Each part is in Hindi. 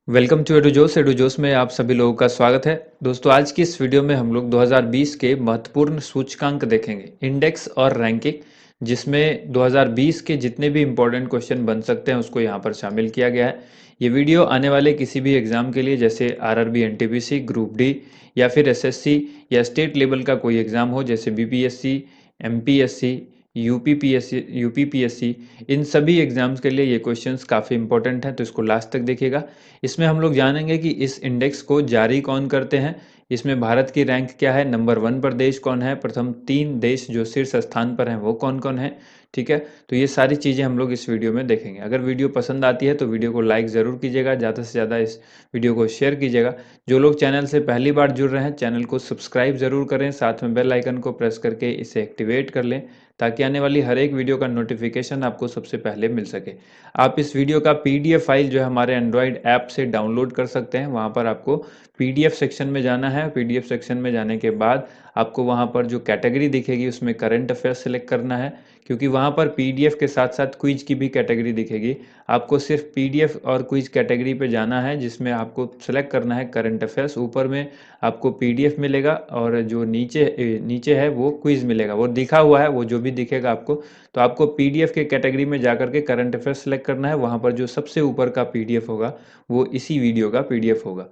Welcome to एडुजोस। एडुजोस में आप सभी लोगों का स्वागत है। दोस्तों, आज की इस वीडियो में हम लोग 2020 के महत्वपूर्ण सूचकांक देखेंगे, इंडेक्स और रैंकिंग, जिसमें 2020 के जितने भी इम्पोर्टेंट क्वेश्चन बन सकते हैं उसको यहाँ पर शामिल किया गया है। ये वीडियो आने वाले किसी भी एग्जाम के लिए, जैसे आरआरबी, एनटीपीसी, ग्रुप डी या फिर एसएससी या स्टेट लेवल का कोई एग्जाम हो, जैसे बीपीएससी, एमपीएससी, यूपीपीएससी, इन सभी एग्जाम्स के लिए ये क्वेश्चंस काफ़ी इंपॉर्टेंट हैं, तो इसको लास्ट तक देखिएगा। इसमें हम लोग जानेंगे कि इस इंडेक्स को जारी कौन करते हैं, इसमें भारत की रैंक क्या है, नंबर 1 पर देश कौन है, प्रथम 3 देश जो शीर्ष स्थान पर हैं वो कौन कौन है। ठीक है, तो ये सारी चीज़ें हम लोग इस वीडियो में देखेंगे। अगर वीडियो पसंद आती है तो वीडियो को लाइक ज़रूर कीजिएगा, ज़्यादा से ज़्यादा इस वीडियो को शेयर कीजिएगा। जो लोग चैनल से पहली बार जुड़ रहे हैं, चैनल को सब्सक्राइब ज़रूर करें, साथ में बेल आइकन को प्रेस करके इसे एक्टिवेट कर लें, ताकि आने वाली हर एक वीडियो का नोटिफिकेशन आपको सबसे पहले मिल सके। आप इस वीडियो का पीडीएफ फाइल जो है हमारे एंड्रॉयड ऐप से डाउनलोड कर सकते हैं। वहाँ पर आपको पीडीएफ सेक्शन में जाना है। पीडीएफ सेक्शन में जाने के बाद आपको वहाँ पर जो कैटेगरी दिखेगी उसमें करंट अफेयर्स सेलेक्ट करना है, क्योंकि वहाँ पर पीडीएफ के साथ साथ क्विज की भी कैटेगरी दिखेगी। आपको सिर्फ पीडीएफ और क्विज कैटेगरी पे जाना है, जिसमें आपको सेलेक्ट करना है करंट अफेयर्स। ऊपर में आपको पीडीएफ मिलेगा और जो नीचे नीचे है वो क्विज मिलेगा, वो दिखा हुआ है, वो जो भी दिखेगा आपको। तो आपको पीडीएफ के कैटेगरी में जाकर के करंट अफेयर्स सेलेक्ट करना है। वहाँ पर जो सबसे ऊपर का पीडीएफ होगा वो इसी वीडियो का पीडीएफ होगा।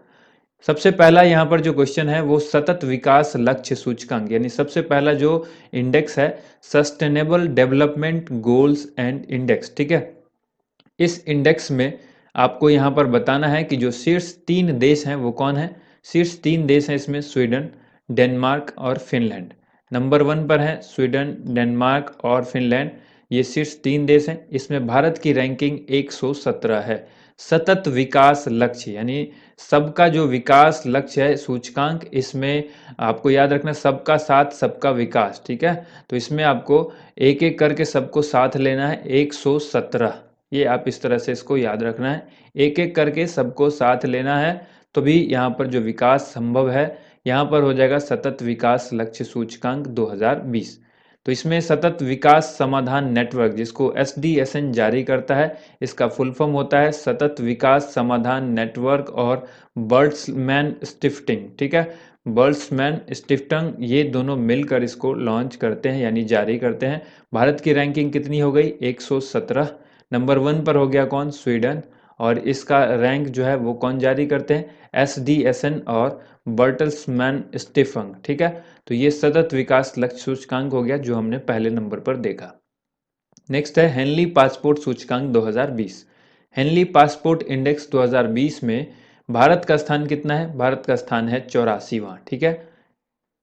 सबसे पहला यहाँ पर जो क्वेश्चन है वो सतत विकास लक्ष्य सूचकांक, यानी सबसे पहला जो इंडेक्स है, sustainable development goals and index. ठीक है, इस इंडेक्स में आपको यहाँ पर बताना है कि जो शीर्ष 3 देश हैं वो कौन है। शीर्ष 3 देश हैं इसमें स्वीडन, डेनमार्क और फिनलैंड। नंबर 1 पर है स्वीडन, डेनमार्क और फिनलैंड, ये शीर्ष 3 देश हैं। इसमें भारत की रैंकिंग 117 है। सतत विकास लक्ष्य यानी सबका जो विकास लक्ष्य है सूचकांक, इसमें आपको याद रखना सबका साथ सबका विकास। ठीक है, तो इसमें आपको एक एक करके सबको साथ लेना है। 117, ये आप इस तरह से इसको याद रखना है, एक एक करके सबको साथ लेना है, तो भी यहाँ पर जो विकास संभव है। यहाँ पर हो जाएगा सतत विकास लक्ष्य सूचकांक 2020। तो इसमें सतत विकास समाधान नेटवर्क, जिसको एसडीएसएन जारी करता है, इसका फुल फॉर्म होता है सतत विकास समाधान नेटवर्क और बर्ड्समैन स्टिफ्टिंग। ठीक है, बर्ड्समैन स्टिफ्टिंग, ये दोनों मिलकर इसको लॉन्च करते हैं यानी जारी करते हैं। भारत की रैंकिंग कितनी हो गई, 117। नंबर 1 पर हो गया कौन, स्वीडन, और इसका रैंक जो है वो कौन जारी करते हैं, एसडीएसएन और बर्टल्समैन स्टिफंग। ठीक है, तो ये सतत विकास लक्ष्य सूचकांक हो गया जो हमने पहले नंबर पर देखा। नेक्स्ट है हेनली पासपोर्ट सूचकांक 2020। हेनली पासपोर्ट इंडेक्स 2020 में भारत का स्थान कितना है, भारत का स्थान है 84वां। ठीक है,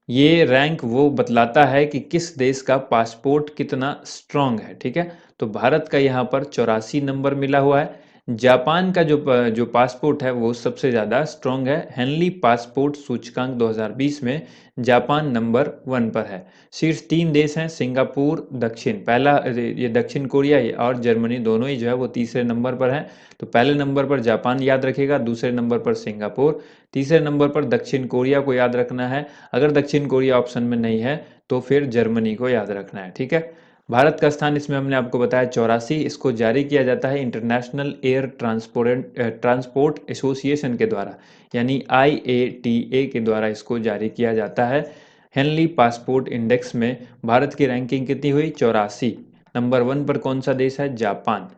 ये रैंक वो बतलाता है कि किस देश का पासपोर्ट कितना स्ट्रांग है। ठीक है, तो भारत का यहाँ पर 84 नंबर मिला हुआ है। जापान का जो पासपोर्ट है वो सबसे ज़्यादा स्ट्रांग है। हेनली पासपोर्ट सूचकांक 2020 में जापान नंबर 1 पर है। शीर्ष 3 देश हैं सिंगापुर, दक्षिण पहला ये दक्षिण कोरिया और जर्मनी, दोनों ही जो है वो तीसरे नंबर पर हैं। तो पहले नंबर पर जापान याद रखेगा, दूसरे नंबर पर सिंगापुर, तीसरे नंबर पर दक्षिण कोरिया को याद रखना है। अगर दक्षिण कोरिया ऑप्शन में नहीं है तो फिर जर्मनी को याद रखना है। ठीक है, भारत का स्थान इसमें हमने आपको बताया 84। इसको जारी किया जाता है इंटरनेशनल एयर ट्रांसपोर्ट एसोसिएशन के द्वारा, यानी IATA के द्वारा इसको जारी किया जाता है। हेनली पासपोर्ट इंडेक्स में भारत की रैंकिंग कितनी हुई, 84। नंबर 1 पर कौन सा देश है, जापान।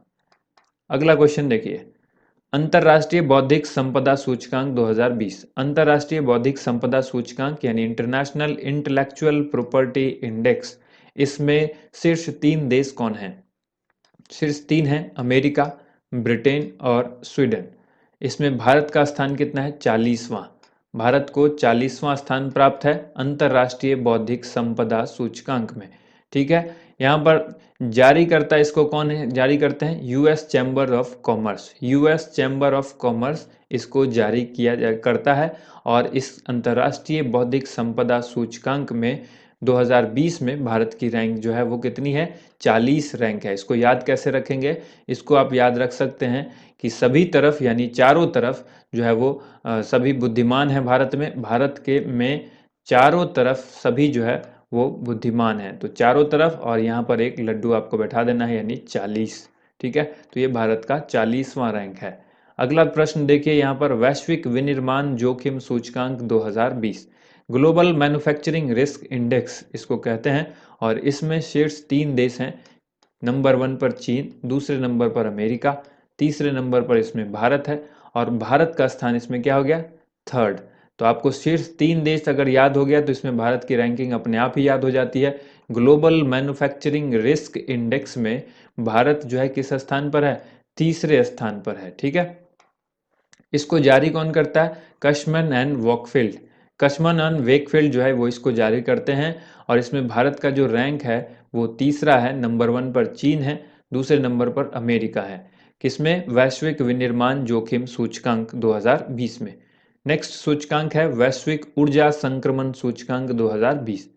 अगला क्वेश्चन देखिए, अंतर्राष्ट्रीय बौद्धिक संपदा सूचकांक 2020। अंतर्राष्ट्रीय बौद्धिक संपदा सूचकांक यानी इंटरनेशनल इंटेलेक्चुअल प्रॉपर्टी इंडेक्स, इसमें शीर्ष 3 देश कौन हैं। शीर्ष 3 हैं अमेरिका, ब्रिटेन और स्वीडन। इसमें भारत का स्थान कितना है, 40वां। भारत को 40वां स्थान प्राप्त है अंतर्राष्ट्रीय बौद्धिक संपदा सूचकांक में। ठीक है, यहाँ पर जारी करता इसको कौन है, जारी करते हैं US chamber of commerce. US chamber of commerce इसको जारी करता है, और इस अंतर्राष्ट्रीय बौद्धिक संपदा सूचकांक में 2020 में भारत की रैंक जो है वो कितनी है, 40 रैंक है। इसको याद कैसे रखेंगे, इसको आप याद रख सकते हैं कि सभी तरफ यानी चारों तरफ जो है वो सभी बुद्धिमान है भारत में। भारत के में चारों तरफ सभी जो है वो बुद्धिमान है, तो चारों तरफ, और यहाँ पर एक लड्डू आपको बैठा देना है यानी 40। ठीक है, तो ये भारत का 40वां रैंक है। अगला प्रश्न देखिए यहाँ पर, वैश्विक विनिर्माण जोखिम सूचकांक 2020, ग्लोबल मैन्युफैक्चरिंग रिस्क इंडेक्स इसको कहते हैं, और इसमें शीर्ष 3 देश हैं। नंबर 1 पर चीन, दूसरे नंबर पर अमेरिका, तीसरे नंबर पर इसमें भारत है, और भारत का स्थान इसमें क्या हो गया, थर्ड। तो आपको शीर्ष 3 देश अगर याद हो गया तो इसमें भारत की रैंकिंग अपने आप ही याद हो जाती है। ग्लोबल मैन्युफैक्चरिंग रिस्क इंडेक्स में भारत जो है किस स्थान पर है, तीसरे स्थान पर है। ठीक है, इसको जारी कौन करता है, कशमन एंड वॉकफील्ड। कशमन एंड वेकफील्ड जो है वो इसको जारी करते हैं, और इसमें भारत का जो रैंक है वो तीसरा है। नंबर 1 पर चीन है, दूसरे नंबर पर अमेरिका है। किसमें, वैश्विक विनिर्माण जोखिम सूचकांक 2020 में। नेक्स्ट सूचकांक है वैश्विक ऊर्जा संक्रमण सूचकांक 2020,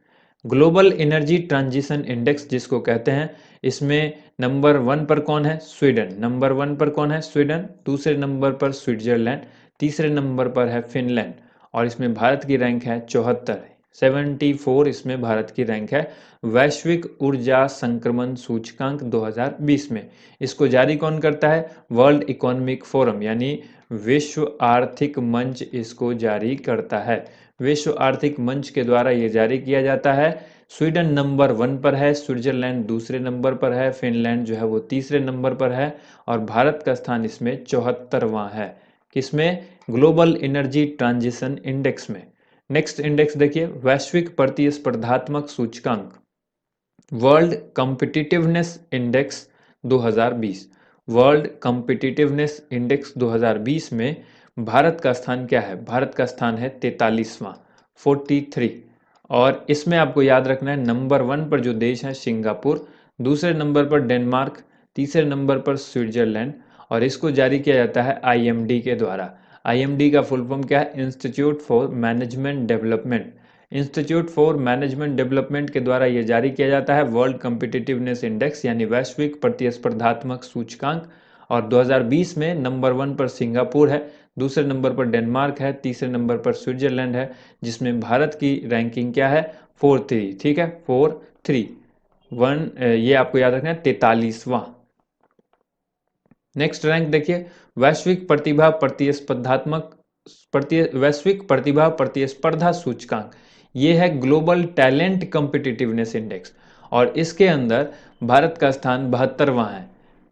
ग्लोबल एनर्जी ट्रांजिशन इंडेक्स जिसको कहते हैं। इसमें नंबर 1 पर कौन है, स्वीडन। नंबर 1 पर कौन है, स्वीडन, दूसरे नंबर पर स्विट्जरलैंड, तीसरे नंबर पर है फिनलैंड, और इसमें भारत की रैंक है 74 इसमें भारत की रैंक है वैश्विक ऊर्जा संक्रमण सूचकांक 2020 में। इसको जारी कौन करता है, वर्ल्ड इकोनॉमिक फोरम यानी विश्व आर्थिक मंच इसको जारी करता है। विश्व आर्थिक मंच के द्वारा ये जारी किया जाता है। स्वीडन नंबर 1 पर है, स्विट्जरलैंड दूसरे नंबर पर है, फिनलैंड जो है वो तीसरे नंबर पर है, और भारत का स्थान इसमें 74वां है। किसमें, ग्लोबल एनर्जी ट्रांजिशन इंडेक्स में। नेक्स्ट इंडेक्स देखिए, वैश्विक प्रतिस्पर्धात्मक सूचकांक, world competitiveness index 2020। World competitiveness index 2020 में भारत का स्थान क्या है, भारत का स्थान है 43वां, 43। और इसमें आपको याद रखना है, नंबर 1 पर जो देश है सिंगापुर, दूसरे नंबर पर डेनमार्क, तीसरे नंबर पर स्विट्जरलैंड, और इसको जारी किया जाता है आईएमडी के द्वारा। आईएमडी का फुल फॉर्म क्या है, institute for management development. Institute for management development के द्वारा यह जारी किया जाता है वर्ल्ड कॉम्पिटिटिवनेस इंडेक्स यानी वैश्विक प्रतिस्पर्धात्मक सूचकांक। और 2020 में नंबर 1 पर सिंगापुर है, दूसरे नंबर पर डेनमार्क है, तीसरे नंबर पर स्विट्जरलैंड है, जिसमें भारत की रैंकिंग क्या है, 43। ठीक है, 431, ये आपको याद रखना है 43वां। नेक्स्ट रैंक देखिए, वैश्विक प्रतिभा प्रतिस्पर्धात्मक वैश्विक प्रतिभा प्रतिस्पर्धा सूचकांक, ये है ग्लोबल टैलेंट कॉम्पिटिटिवनेस इंडेक्स, और इसके अंदर भारत का स्थान 72वां है।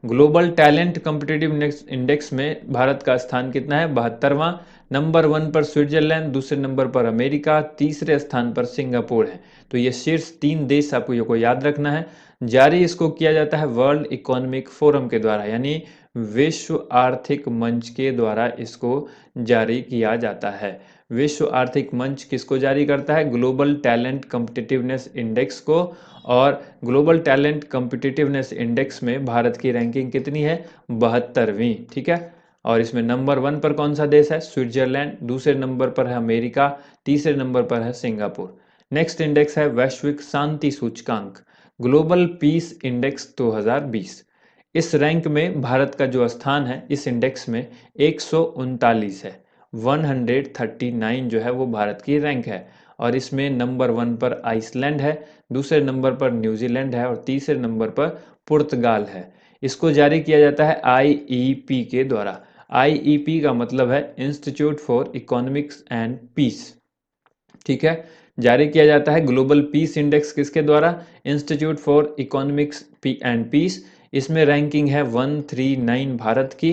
ग्लोबल टैलेंट कॉम्पिटिटिवनेस इंडेक्स में भारत का स्थान कितना है, 72वां। नंबर 1 पर स्विट्जरलैंड, दूसरे नंबर पर अमेरिका, तीसरे स्थान पर सिंगापुर है। तो ये शीर्ष 3 देश आपको याद रखना है। जारी इसको किया जाता है वर्ल्ड इकोनॉमिक फोरम के द्वारा यानी विश्व आर्थिक मंच के द्वारा इसको जारी किया जाता है। विश्व आर्थिक मंच किसको जारी करता है, ग्लोबल टैलेंट कॉम्पिटिटिवनेस इंडेक्स को, और ग्लोबल टैलेंट कॉम्पिटिटिवनेस इंडेक्स में भारत की रैंकिंग कितनी है, 72वीं। ठीक है, और इसमें नंबर 1 पर कौन सा देश है, स्विट्जरलैंड, दूसरे नंबर पर है अमेरिका, तीसरे नंबर पर है सिंगापुर। नेक्स्ट इंडेक्स है वैश्विक शांति सूचकांक, ग्लोबल पीस इंडेक्स 2020। इस रैंक में भारत का जो स्थान है इस इंडेक्स में 139 है, 139 जो है वो भारत की रैंक है, और इसमें नंबर 1 पर आइसलैंड है, दूसरे नंबर पर न्यूजीलैंड है, और तीसरे नंबर पर पुर्तगाल है। इसको जारी किया जाता है आईईपी के द्वारा। आईईपी का मतलब है institute for economics and peace. ठीक है, जारी किया जाता है ग्लोबल पीस इंडेक्स किसके द्वारा, institute for economics and peace. इसमें रैंकिंग है 139 भारत की।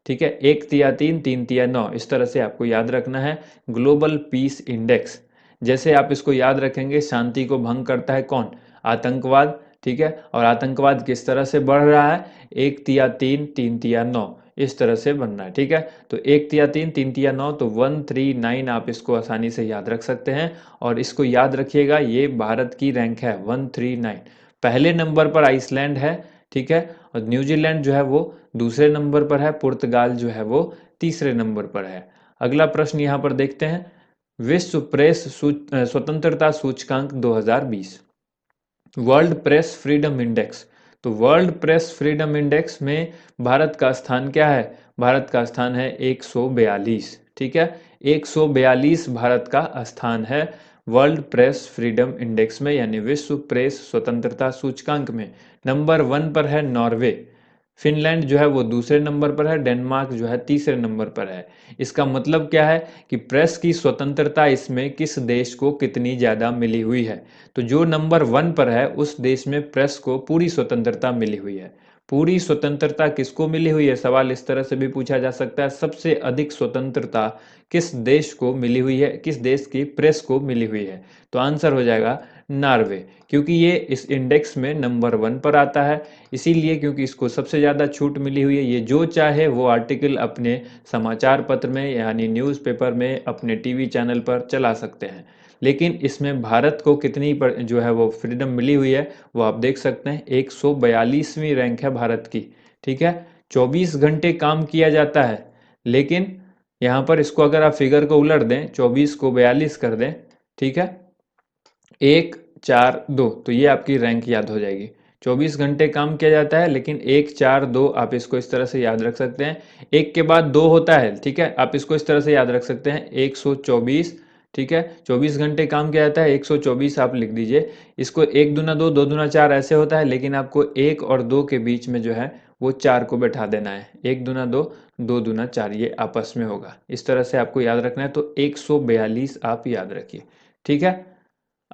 ठीक है, 1 तिया 3, 3 तिया 9, इस तरह से आपको याद रखना है ग्लोबल पीस इंडेक्स। जैसे आप इसको याद रखेंगे, शांति को भंग करता है कौन, आतंकवाद। ठीक है, और आतंकवाद किस तरह से बढ़ रहा है, 1 तिया 3, 3 तिया 9, इस तरह से बनना है। ठीक है, तो 1 तिया 3, 3 तिया 9, तो 139 आप इसको आसानी से याद रख सकते हैं, और इसको याद रखिएगा ये भारत की रैंक है 139। पहले नंबर पर आइसलैंड है, ठीक है, और न्यूजीलैंड जो है वो दूसरे नंबर पर है, पुर्तगाल जो है वो तीसरे नंबर पर है। अगला प्रश्न यहाँ पर देखते हैं, विश्व प्रेस स्वतंत्रता सूचकांक 2020, वर्ल्ड प्रेस फ्रीडम इंडेक्स। तो वर्ल्ड प्रेस फ्रीडम इंडेक्स में भारत का स्थान क्या है, भारत का स्थान है 142। ठीक है, 142 भारत का स्थान है वर्ल्ड प्रेस फ्रीडम इंडेक्स में यानी विश्व प्रेस स्वतंत्रता सूचकांक में। नंबर 1 पर है नॉर्वे, फिनलैंड जो है वो दूसरे नंबर पर है, डेनमार्क जो है तीसरे नंबर पर है। इसका मतलब क्या है कि प्रेस की स्वतंत्रता इसमें किस देश को कितनी ज़्यादा मिली हुई है। तो जो नंबर 1 पर है उस देश में प्रेस को पूरी स्वतंत्रता मिली हुई है। पूरी स्वतंत्रता किसको मिली हुई है, सवाल इस तरह से भी पूछा जा सकता है, सबसे अधिक स्वतंत्रता किस देश को मिली हुई है, किस देश की प्रेस को मिली हुई है। तो आंसर हो जाएगा नॉर्वे, क्योंकि ये इस इंडेक्स में नंबर 1 पर आता है। इसीलिए क्योंकि इसको सबसे ज़्यादा छूट मिली हुई है, ये जो चाहे वो आर्टिकल अपने समाचार पत्र में यानी न्यूज़पेपर में, अपने टीवी चैनल पर चला सकते हैं। लेकिन इसमें भारत को कितनी जो है वो फ्रीडम मिली हुई है वो आप देख सकते हैं, 142वीं रैंक है भारत की। ठीक है, 24 घंटे काम किया जाता है, लेकिन यहाँ पर इसको अगर आप फिगर को उलट दें, 24 को 42 कर दें, ठीक है, 1 4 2, तो ये आपकी रैंक याद हो जाएगी। 24 घंटे काम किया जाता है, लेकिन 1 4 2 आप इसको इस तरह से याद रख सकते हैं। एक के बाद 2 होता है, ठीक है, आप इसको इस तरह से याद रख सकते हैं, 124। ठीक है, 24 घंटे काम किया जाता है, 124 आप लिख दीजिए। इसको 1 दूना 2, 2 दूना 4 ऐसे होता है, लेकिन आपको 1 और 2 के बीच में जो है वो 4 को बैठा देना है। 1 दूना 2, 2 दूना 4, ये आपस में होगा। इस तरह से आपको याद रखना है, तो 142 आप याद रखिए। ठीक है,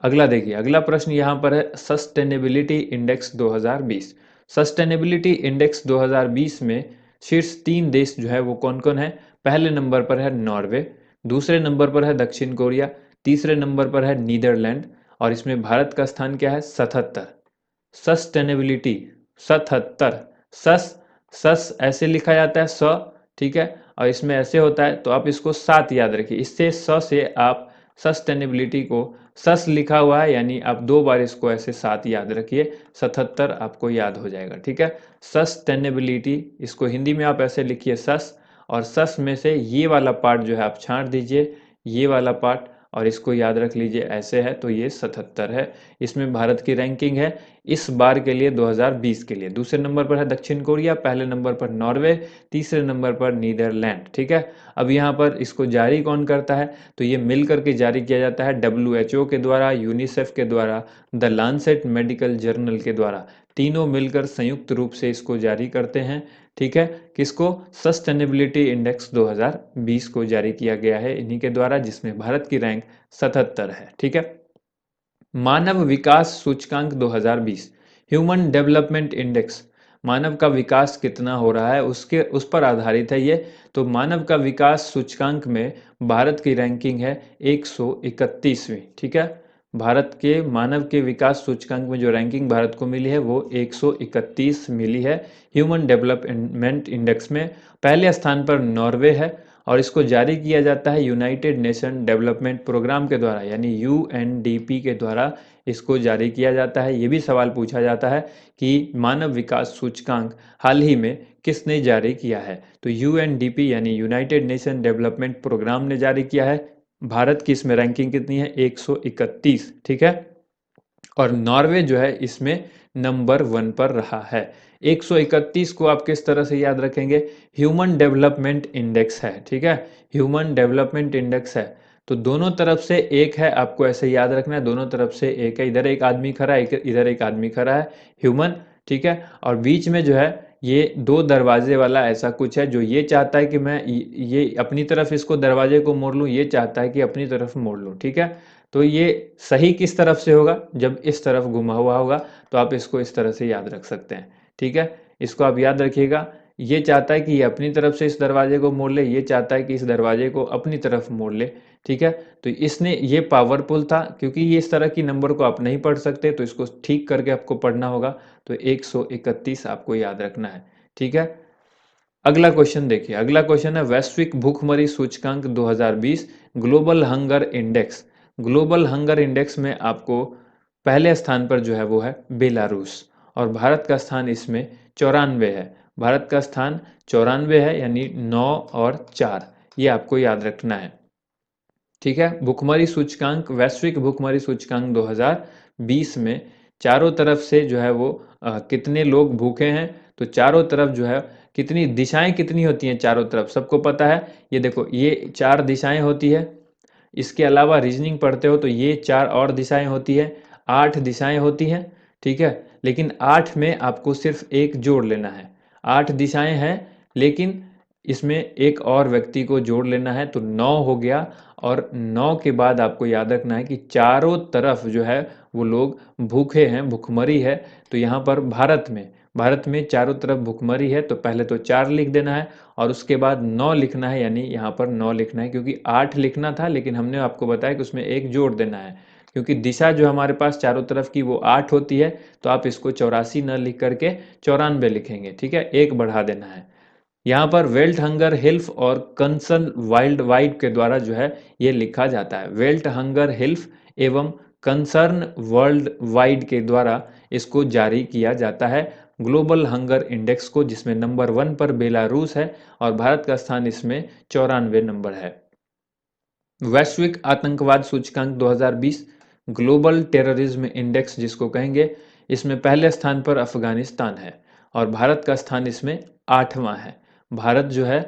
अगला देखिए, अगला प्रश्न यहाँ पर है सस्टेनेबिलिटी इंडेक्स 2020। सस्टेनेबिलिटी इंडेक्स 2020 में शीर्ष 3 देश जो है वो कौन कौन है। पहले नंबर पर है नॉर्वे, दूसरे नंबर पर है दक्षिण कोरिया, तीसरे नंबर पर है नीदरलैंड, और इसमें भारत का स्थान क्या है, 77। सस्टेनेबिलिटी 77, सस सस ऐसे लिखा जाता है, स, ठीक है, और इसमें ऐसे होता है, तो आप इसको 7 याद रखिए। इससे स से आप सस्टेनेबिलिटी को, सस लिखा हुआ है यानी आप 2 बार इसको ऐसे 7 याद रखिए, 77 आपको याद हो जाएगा। ठीक है, सस्टेनेबिलिटी, इसको हिंदी में आप ऐसे लिखिए सस, और सस में से ये वाला पार्ट जो है आप छांट दीजिए, ये वाला पार्ट, और इसको याद रख लीजिए, ऐसे है, तो ये 77 है। इसमें भारत की रैंकिंग है इस बार के लिए 2020 के लिए। दूसरे नंबर पर है दक्षिण कोरिया, पहले नंबर पर नॉर्वे, तीसरे नंबर पर नीदरलैंड। ठीक है, अब यहाँ पर इसको जारी कौन करता है, तो ये मिल करके जारी किया जाता है WHO के द्वारा, यूनिसेफ के द्वारा, द लांसेट मेडिकल जर्नल के द्वारा। तीनों मिलकर संयुक्त रूप से इसको जारी करते हैं। ठीक है, किसको, सस्टेनेबिलिटी इंडेक्स 2020 को जारी किया गया है इन्हीं के द्वारा, जिसमें भारत की रैंक 77 है। ठीक है, मानव विकास सूचकांक 2020, ह्यूमन डेवलपमेंट इंडेक्स, मानव का विकास कितना हो रहा है उसके उस पर आधारित है ये। तो मानव का विकास सूचकांक में भारत की रैंकिंग है 131वीं। ठीक है, भारत के मानव के विकास सूचकांक में जो रैंकिंग भारत को मिली है वो 131 मिली है। ह्यूमन डेवलपमेंट इंडेक्स में पहले स्थान पर नॉर्वे है, और इसको जारी किया जाता है यूनाइटेड नेशन डेवलपमेंट प्रोग्राम के द्वारा, यानी UNDP के द्वारा इसको जारी किया जाता है। ये भी सवाल पूछा जाता है कि मानव विकास सूचकांक हाल ही में किसने जारी किया है, तो UNDP यानी यूनाइटेड नेशन डेवलपमेंट प्रोग्राम ने जारी किया है। भारत की इसमें रैंकिंग कितनी है, 131। ठीक है, और नॉर्वे जो है इसमें नंबर 1 पर रहा है। 131 को आप किस तरह से याद रखेंगे, ह्यूमन डेवलपमेंट इंडेक्स है। ठीक है, ह्यूमन डेवलपमेंट इंडेक्स है, तो दोनों तरफ से एक है, आपको ऐसे याद रखना है, दोनों तरफ से एक है, इधर एक आदमी खड़ा है, इधर एक आदमी खड़ा है, ह्यूमन। ठीक है, और बीच में जो है ये 2 दरवाजे वाला ऐसा कुछ है, जो ये चाहता है कि मैं ये अपनी तरफ इसको दरवाजे को मोड़ लूँ, ये चाहता है कि अपनी तरफ मोड़ लूँ। ठीक है, तो ये सही किस तरफ से होगा, जब इस तरफ घुमा हुआ होगा, तो आप इसको इस तरह से याद रख सकते हैं। ठीक है, इसको आप याद रखिएगा, ये चाहता है कि ये अपनी तरफ से इस दरवाजे को मोड़ ले, ये चाहता है कि इस दरवाजे को अपनी तरफ मोड़ ले। ठीक है, तो इसने ये पावरफुल था, क्योंकि ये इस तरह की नंबर को आप नहीं पढ़ सकते, तो इसको ठीक करके आपको पढ़ना होगा, तो 131 आपको याद रखना है। ठीक है, अगला क्वेश्चन देखिए, अगला क्वेश्चन है वैश्विक भूखमरी सूचकांक 2020, global hunger index. Global hunger index में आपको पहले स्थान पर जो है वो है बेलारूस, और भारत का स्थान इसमें 94 है। भारत का स्थान 94 है, यानी 9 और 4, ये आपको याद रखना है। ठीक है, भुखमरी सूचकांक, वैश्विक भुखमरी सूचकांक 2020 में चारों तरफ से जो है वो कितने लोग भूखे हैं, तो चारों तरफ जो है कितनी दिशाएं कितनी होती हैं चारों तरफ, सबको पता है। ये देखो, ये 4 दिशाएं होती है, इसके अलावा रीजनिंग पढ़ते हो तो ये 4 और दिशाएं होती है, 8 दिशाएं होती हैं। ठीक है, लेकिन 8 में आपको सिर्फ एक जोड़ लेना है। 8 दिशाएं हैं, लेकिन इसमें एक और व्यक्ति को जोड़ लेना है तो 9 हो गया। और 9 के बाद आपको याद रखना है कि चारों तरफ जो है वो लोग भूखे हैं, भुखमरी है। तो यहाँ पर भारत में चारों तरफ भुखमरी है, तो पहले तो 4 लिख देना है और उसके बाद 9 लिखना है, यानी यहाँ पर 9 लिखना है, क्योंकि 8 लिखना था लेकिन हमने आपको बताया कि उसमें एक जोड़ देना है, क्योंकि दिशा जो हमारे पास चारों तरफ की वो 8 होती है। तो आप इसको 84 न लिख करके 94 लिखेंगे, ठीक है, एक बढ़ा देना है। यहाँ पर वेल्ट हंगर हिल्फ और कंसर्न वाइल्ड वाइड के द्वारा जो है ये लिखा जाता है। वेल्ट हंगर हिल्फ एवं कंसर्न वर्ल्ड वाइड के द्वारा इसको जारी किया जाता है, ग्लोबल हंगर इंडेक्स को, जिसमें नंबर 1 पर बेलारूस है और भारत का स्थान इसमें 94 नंबर है। वैश्विक आतंकवाद सूचकांक 2020, ग्लोबल टेररिज्म इंडेक्स जिसको कहेंगे, इसमें पहले स्थान पर अफगानिस्तान है और भारत का स्थान इसमें 8वां है। भारत जो है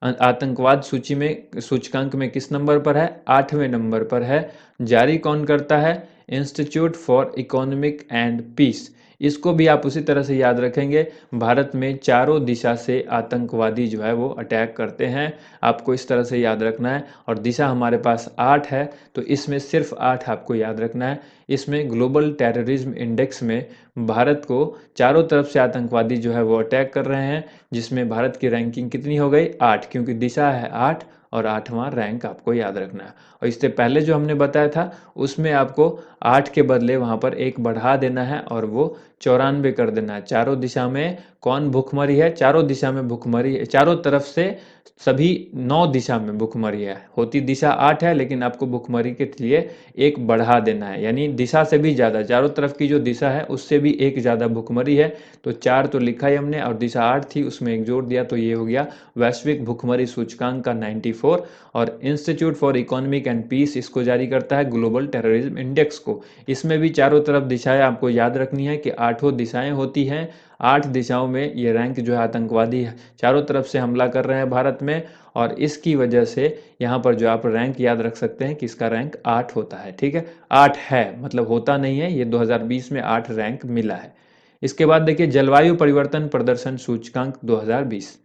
आतंकवाद सूची में सूचकांक में किस नंबर पर है? 8वें नंबर पर है। जारी कौन करता है? Institute for economic and peace. इसको भी आप उसी तरह से याद रखेंगे। भारत में चारों दिशा से आतंकवादी जो है वो अटैक करते हैं, आपको इस तरह से याद रखना है। और दिशा हमारे पास 8 है, तो इसमें सिर्फ 8 आपको याद रखना है। इसमें ग्लोबल टेररिज्म इंडेक्स में भारत को चारों तरफ से आतंकवादी जो है वो अटैक कर रहे हैं, जिसमें भारत की रैंकिंग कितनी हो गई? 8, क्योंकि दिशा है 8 और 8वां रैंक आपको याद रखना है। और इससे पहले जो हमने बताया था उसमें आपको 8 के बदले वहां पर एक बढ़ा देना है और वो 94 कर देना है। चारों दिशा में कौन भुखमरी है? चारों दिशा में भुखमरी है, चारों तरफ से सभी 9 दिशा में भुखमरी है। होती दिशा 8 है, लेकिन आपको भुखमरी के लिए एक बढ़ा देना है, यानी दिशा से भी ज़्यादा, चारों तरफ की जो दिशा है उससे भी एक ज़्यादा भुखमरी है। तो 4 तो लिखा ही हमने और दिशा 8 थी, उसमें एक जोड़ दिया, तो ये हो गया वैश्विक भुखमरी सूचकांक का 94। और institute for economic and peace इसको जारी करता है, ग्लोबल टेररिज्म इंडेक्स को। इसमें भी चारों तरफ दिशाएं आपको याद रखनी है कि 8 दिशाएं होती हैं। 8 दिशाओं में ये रैंक जो है आतंकवादी चारों तरफ से हमला कर रहे हैं भारत में, और इसकी वजह से यहाँ पर जो आप रैंक याद रख सकते हैं कि इसका रैंक 8 होता है, ठीक है। 8 है, मतलब होता नहीं है, ये 2020 में 8 रैंक मिला है। इसके बाद देखिए जलवायु परिवर्तन प्रदर्शन सूचकांक 2020,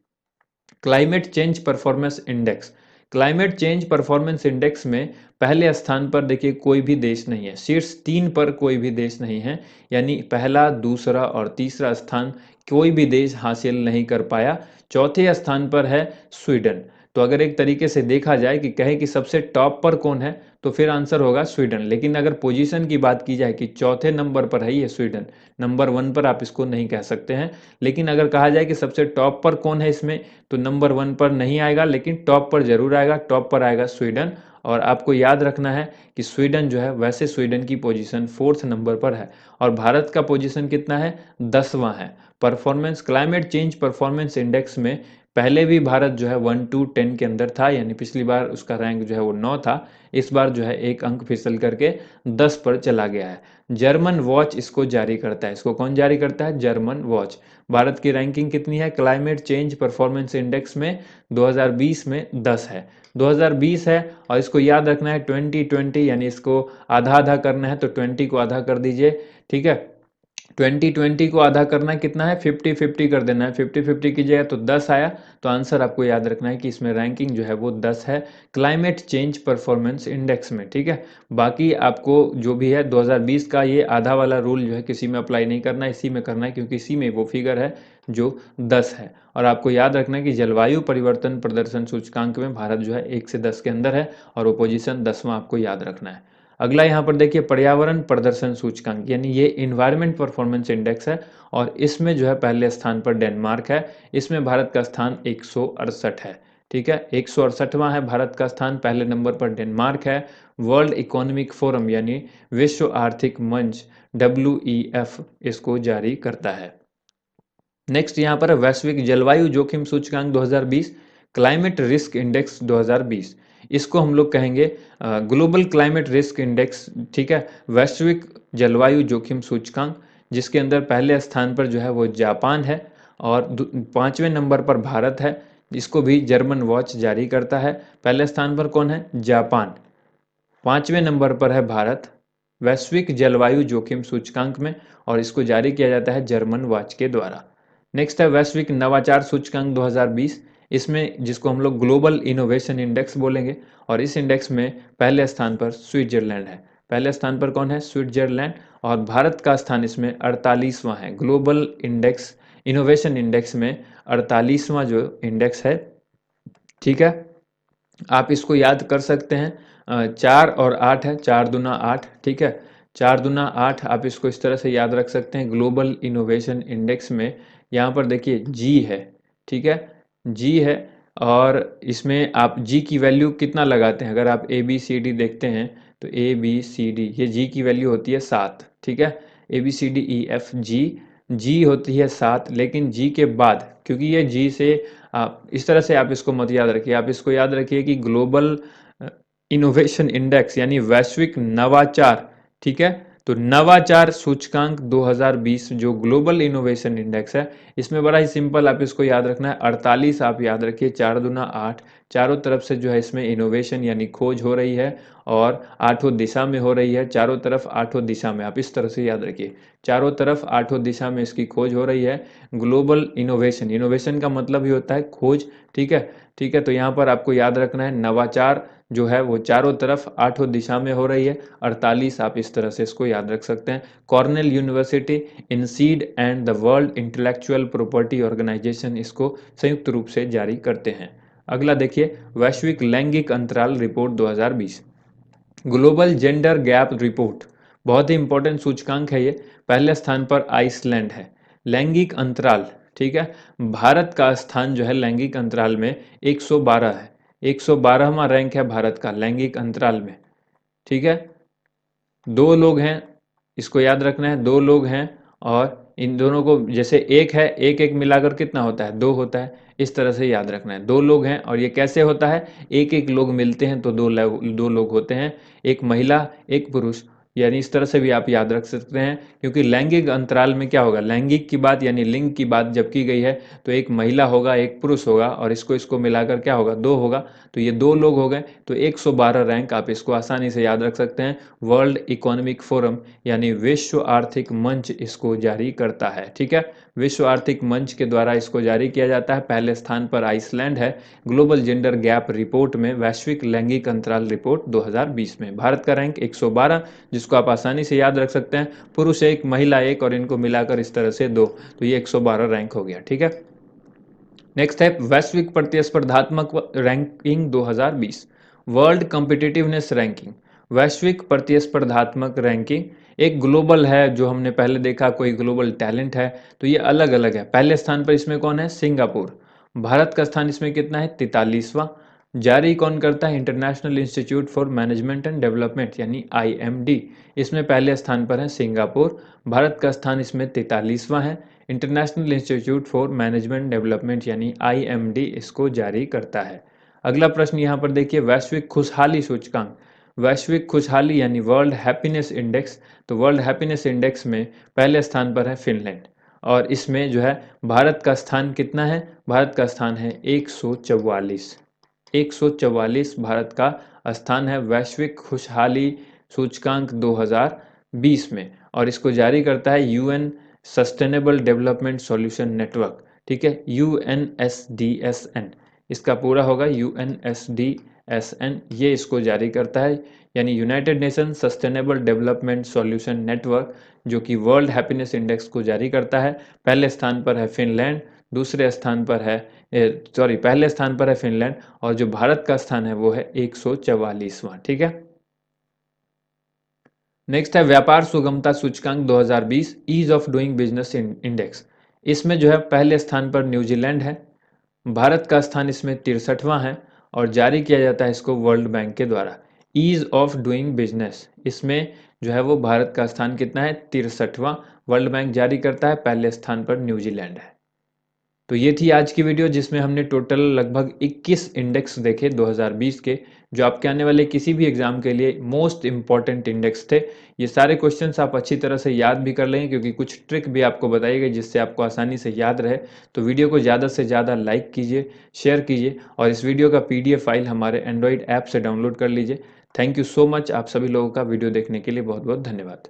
climate change performance index. Climate change performance index में पहले स्थान पर देखिए कोई भी देश नहीं है, शीर्ष 3 पर कोई भी देश नहीं है, यानी पहला, दूसरा और तीसरा स्थान कोई भी देश हासिल नहीं कर पाया। चौथे स्थान पर है स्वीडन। तो अगर एक तरीके से देखा जाए कि कहे कि सबसे टॉप पर कौन है, तो फिर आंसर होगा स्वीडन। लेकिन अगर पोजीशन की बात की जाए कि चौथे नंबर पर है ये स्वीडन, नंबर 1 पर आप इसको नहीं कह सकते हैं। लेकिन अगर कहा जाए कि सबसे टॉप पर कौन है इसमें, तो नंबर 1 पर नहीं आएगा, लेकिन टॉप पर जरूर आएगा। टॉप पर आएगा स्वीडन। और आपको याद रखना है कि स्वीडन जो है, वैसे स्वीडन की पोजीशन 4th नंबर पर है और भारत का पोजीशन कितना है? 10वां है। Performance climate change performance index में पहले भी भारत जो है 1 to 10 के अंदर था, यानी पिछली बार उसका रैंक जो है वो 9 था। इस बार जो है एक अंक फिसल करके 10 पर चला गया है। जर्मन वॉच इसको जारी करता है। इसको कौन जारी करता है? German watch. भारत की रैंकिंग कितनी है क्लाइमेट चेंज परफॉर्मेंस इंडेक्स में? 2020 में 10 है। 2020 है और इसको याद रखना है 2020, यानी इसको आधा आधा करना है, तो 20 को आधा कर दीजिए, ठीक है। 2020 को आधा करना है, कितना है? 50-50 कर देना है। 50-50 कीजिएगा तो 10 आया। तो आंसर आपको याद रखना है कि इसमें रैंकिंग जो है वो 10 है क्लाइमेट चेंज परफॉर्मेंस इंडेक्स में, ठीक है। बाकी आपको जो भी है 2020 का ये आधा वाला रूल जो है किसी में अप्लाई नहीं करना है, इसी में करना है, क्योंकि इसी में वो फिगर है जो 10 है। और आपको याद रखना है कि जलवायु परिवर्तन प्रदर्शन सूचकांक में भारत जो है 1 से 10 के अंदर है और वो पोजीशन 10वां आपको याद रखना है। अगला यहाँ पर देखिए पर्यावरण प्रदर्शन सूचकांक, यानी ये इन्वायरमेंट परफॉर्मेंस इंडेक्स है और इसमें जो है पहले स्थान पर डेनमार्क है। इसमें भारत का स्थान 168 है, ठीक है। 168वां है भारत का स्थान, पहले नंबर पर डेनमार्क है। वर्ल्ड इकोनॉमिक फोरम यानी विश्व आर्थिक मंच WEF इसको जारी करता है। नेक्स्ट यहाँ पर वैश्विक जलवायु जोखिम सूचकांक 2020, क्लाइमेट रिस्क इंडेक्स 2020। इसको हम लोग कहेंगे ग्लोबल क्लाइमेट रिस्क इंडेक्स, ठीक है। वैश्विक जलवायु जोखिम सूचकांक, जिसके अंदर पहले स्थान पर जो है वो जापान है और 5वें नंबर पर भारत है। इसको भी जर्मन वॉच जारी करता है। पहले स्थान पर कौन है? जापान। 5वें नंबर पर है भारत वैश्विक जलवायु जोखिम सूचकांक में, और इसको जारी किया जाता है जर्मन वॉच के द्वारा। नेक्स्ट है वैश्विक नवाचार सूचकांक 2020, इसमें जिसको हम लोग ग्लोबल इनोवेशन इंडेक्स बोलेंगे, और इस इंडेक्स में पहले स्थान पर स्विट्जरलैंड है। पहले स्थान पर कौन है? स्विट्जरलैंड। और भारत का स्थान इसमें 48वां है। ग्लोबल इंडेक्स इनोवेशन इंडेक्स में 48वां जो इंडेक्स है, ठीक है। आप इसको याद कर सकते हैं, 4 और 8 है, 4 दूना 8, ठीक है। 4 दूना 8, आप इसको इस तरह से याद रख सकते हैं। ग्लोबल इनोवेशन इंडेक्स में यहाँ पर देखिए जी है, ठीक है, जी है। और इसमें आप जी की वैल्यू कितना लगाते हैं? अगर आप ए बी सी डी देखते हैं तो ए बी सी डी, ये जी की वैल्यू होती है 7, ठीक है। A B C D E F G, G होती है 7, लेकिन जी के बाद, क्योंकि ये जी से आप इस तरह से आप इसको मत याद रखिए, आप इसको याद रखिए कि ग्लोबल इनोवेशन इंडेक्स यानी वैश्विक नवाचार, ठीक है। तो नवाचार सूचकांक 2020 जो ग्लोबल इनोवेशन इंडेक्स है, इसमें बड़ा ही सिंपल आप इसको याद रखना है। 48 आप याद रखिए, 4 दूना 8, चारों तरफ से जो है इसमें इनोवेशन यानी खोज हो रही है, और आठों दिशा में हो रही है। चारों तरफ आठों दिशा में, आप इस तरह से याद रखिए, चारों तरफ आठों दिशा में इसकी खोज हो रही है। ग्लोबल इनोवेशन, इनोवेशन का मतलब ही होता है खोज, ठीक है, ठीक है। तो यहाँ पर आपको याद रखना है नवाचार जो है वो चारों तरफ आठों दिशा में हो रही है। 48 आप इस तरह से इसको याद रख सकते हैं। Cornell University, INSEAD and the World Intellectual Property Organisation इसको संयुक्त रूप से जारी करते हैं। अगला देखिए, वैश्विक लैंगिक अंतराल report 2020, global gender gap report, बहुत ही इंपॉर्टेंट सूचकांक है ये। पहले स्थान पर आइसलैंड है। लैंगिक अंतराल, ठीक है, भारत का स्थान जो है लैंगिक अंतराल में 112 है। 112वां रैंक है भारत का लैंगिक अंतराल में, ठीक है। दो लोग हैं, इसको याद रखना है, दो लोग हैं, और इन दोनों को जैसे एक है, एक एक मिलाकर कितना होता है? 2 होता है। इस तरह से याद रखना है, दो लोग हैं। और ये कैसे होता है? एक एक लोग मिलते हैं तो दो लोग होते हैं, एक महिला एक पुरुष, यानी इस तरह से भी आप याद रख सकते हैं। क्योंकि लैंगिक अंतराल में क्या होगा? लैंगिक की बात यानी लिंग की बात जब की गई है तो एक महिला होगा एक पुरुष होगा, और इसको इसको मिलाकर क्या होगा? 2 होगा। तो ये 2 लोग हो गए, तो 112 रैंक आप इसको आसानी से याद रख सकते हैं। वर्ल्ड इकोनॉमिक फोरम यानी विश्व आर्थिक मंच इसको जारी करता है, ठीक है। विश्व आर्थिक मंच के द्वारा इसको जारी किया जाता है। पहले स्थान पर आइसलैंड है ग्लोबल जेंडर गैप रिपोर्ट में, वैश्विक लैंगिक अंतराल रिपोर्ट 2020 में। भारत का रैंक 112, जिसको आप आसानी से याद रख सकते हैं, पुरुष एक महिला एक, और इनको मिलाकर इस तरह से 2, तो ये 112 रैंक हो गया, ठीक है। नेक्स्ट है वैश्विक प्रतिस्पर्धात्मक रैंकिंग 2020, वर्ल्ड कॉम्पिटिटिवनेस रैंकिंग, वैश्विक प्रतिस्पर्धात्मक रैंकिंग। एक ग्लोबल है जो हमने पहले देखा, कोई ग्लोबल टैलेंट है, तो ये अलग अलग है। पहले स्थान पर इसमें कौन है? सिंगापुर। भारत का स्थान इसमें कितना है? 43वां। जारी कौन करता है? International institute for management and development यानी IMD, इसमें पहले स्थान पर है सिंगापुर। भारत का स्थान इसमें 43वां है। International institute for management development यानी IMD इसको जारी करता है। अगला प्रश्न यहाँ पर देखिए, वैश्विक खुशहाली सूचकांक, वैश्विक खुशहाली यानी वर्ल्ड हैप्पीनेस इंडेक्स। तो वर्ल्ड हैप्पीनेस इंडेक्स में पहले स्थान पर है फिनलैंड, और इसमें जो है भारत का स्थान कितना है? भारत का स्थान है 144। 144 भारत का स्थान है वैश्विक खुशहाली सूचकांक 2020 में, और इसको जारी करता है UN sustainable development solution network, ठीक है, UNSDSN, इसका पूरा होगा UNSDSN, ये इसको जारी करता है, यानी United nation sustainable development solution network, जो कि वर्ल्ड हैप्पीनेस इंडेक्स को जारी करता है। पहले स्थान पर है फिनलैंड, दूसरे स्थान पर है पहले स्थान पर है फिनलैंड, और जो भारत का स्थान है वो है 144वां, ठीक है। नेक्स्ट है व्यापार सुगमता सूचकांक 2020, ease of doing business index. इसमें जो है पहले स्थान पर न्यूजीलैंड है, भारत का स्थान इसमें 63वां है, और जारी किया जाता है इसको वर्ल्ड बैंक के द्वारा। ईज ऑफ डूइंग बिजनेस, इसमें जो है वो भारत का स्थान कितना है? 63वां, वर्ल्ड बैंक जारी करता है, पहले स्थान पर न्यूजीलैंड है। तो ये थी आज की वीडियो, जिसमें हमने टोटल लगभग 21 इंडेक्स देखे 2020 के, जो आपके आने वाले किसी भी एग्जाम के लिए मोस्ट इंपॉर्टेंट इंडेक्स थे। ये सारे क्वेश्चंस आप अच्छी तरह से याद भी कर लेंगे, क्योंकि कुछ ट्रिक भी आपको बताई गई जिससे आपको आसानी से याद रहे। तो वीडियो को ज़्यादा से ज़्यादा लाइक कीजिए, शेयर कीजिए, और इस वीडियो का PDF फाइल हमारे एंड्रॉइड ऐप से डाउनलोड कर लीजिए। थैंक यू सो मच, आप सभी लोगों का वीडियो देखने के लिए बहुत बहुत धन्यवाद।